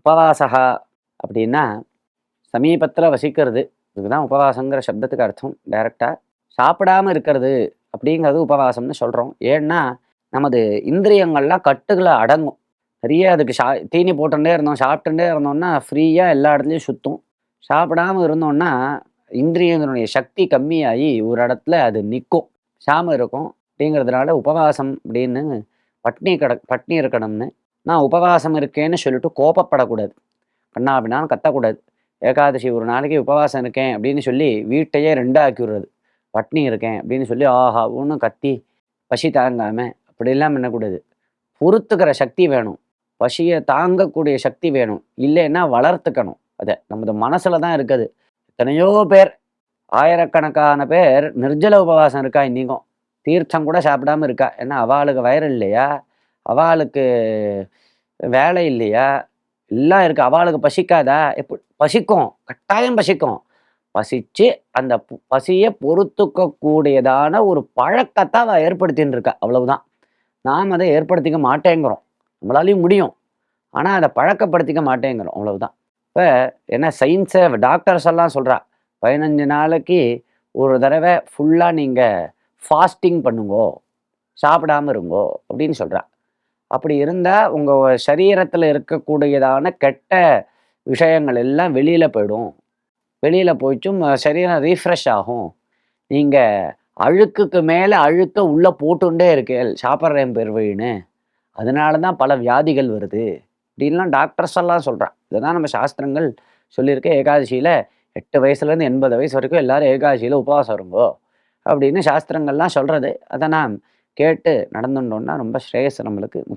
உபவாசகா அப்படின்னா சமீபத்தில் வசிக்கிறது. இதுதான் உபவாசங்கிற சப்தத்துக்கு அர்த்தம் டைரக்டாக. சாப்பிடாம இருக்கிறது அப்படிங்கிறது உபவாசம்னு சொல்கிறோம். ஏன்னா நமது இந்திரியங்கள்லாம் கட்டுகளை அடங்கும். நிறைய அதுக்கு தீனி போட்டுட்டே இருந்தோம், சாப்பிட்டுட்டே இருந்தோம்னா ஃப்ரீயாக எல்லா இடத்துலையும் சுற்றும். சாப்பிடாம இருந்தோம்னா இந்திரியங்களுடைய சக்தி கம்மியாகி ஒரு இடத்துல அது நிற்கும், சாம இருக்கும். அப்படிங்கிறதுனால உபவாசம் அப்படின்னு பட்னி இருக்கணும்னு. நான் உபவாசம் இருக்கேன்னு சொல்லிட்டு கோபப்படக்கூடாது, கண்ணா அப்படின்னாலும் கத்தக்கூடாது. ஏகாதசி ஒரு நாளைக்கு உபவாசம் இருக்கேன் அப்படின்னு சொல்லி வீட்டையே ரெண்டாக ஆக்கி விடுறது. பட்னி இருக்கேன் அப்படின்னு சொல்லி ஆஹா ஒன்று கத்தி பசி தாங்காம அப்படிலாம் பண்ணக்கூடாது. பொறுத்துக்கிற சக்தி வேணும், பசியை தாங்கக்கூடிய சக்தி வேணும். இல்லைன்னா வளர்த்துக்கணும். அதை நமது மனசுல தான் இருக்குது. எத்தனையோ பேர், ஆயிரக்கணக்கான பேர் நிர்ஜல உபவாசம் இருக்கா இன்னைக்கும். தீர்த்தம் கூட சாப்பிடாம இருக்கா. ஏன்னா அவளுக்கு வயிறு இல்லையா, அவளுக்கு வேலை இல்லையா, எல்லாம் இருக்கு. அவளுக்கு பசிக்காதா? பசிக்கும், கட்டாயம் பசிக்கும். பசிச்சு அந்த பசியை பொறுத்துக்க கூடியதான ஒரு பழக்கத்தை அவ ஏற்படுத்தின்னு இருக்கா, அவ்வளவுதான். நாம் அதை ஏற்படுத்திக்க மாட்டேங்கிறோம். நம்மளாலையும் முடியும், ஆனால் அதை பழக்கப்படுத்திக்க மாட்டேங்கிறோம், அவ்வளவுதான். இப்போ என்ன சயின்ஸை டாக்டர்ஸ் எல்லாம் சொல்கிறா, 15 நாளைக்கு ஒரு தடவை ஃபுல்லாக நீங்கள் ஃபாஸ்டிங் பண்ணுங்கோ, சாப்பிடாம இருங்கோ அப்படின்னு சொல்கிறா. அப்படி இருந்தால் உங்கள் சரீரத்தில் இருக்கக்கூடியதான கெட்ட விஷயங்கள் எல்லாம் வெளியில் போயிடும். வெளியில் போயிட்டும் சரீரம் ரீஃப்ரெஷ் ஆகும். நீங்கள் அழுக்குக்கு மேலே அழுக்க உள்ளே போட்டுண்டே இருக்கேள் சாப்பிட்றேன் பெருவழின்னு, அதனால தான் பல வியாதிகள் வருது அப்படின்லாம் டாக்டர்ஸ் எல்லாம் சொல்கிறான். இதுதான் நம்ம சாஸ்திரங்கள் சொல்லியிருக்க. ஏகாதசியில் 8 வயசுலேருந்து 80 வயசு வரைக்கும் எல்லாரும் ஏகாதசியில் உபவாசம் இருங்கோ அப்படின்னு சாஸ்திரங்கள்லாம் சொல்கிறது. அதை நாம் கேட்டு நடந்துட்டோம்னா ரொம்ப ஸ்ரேயஸ் நம்மளுக்கு.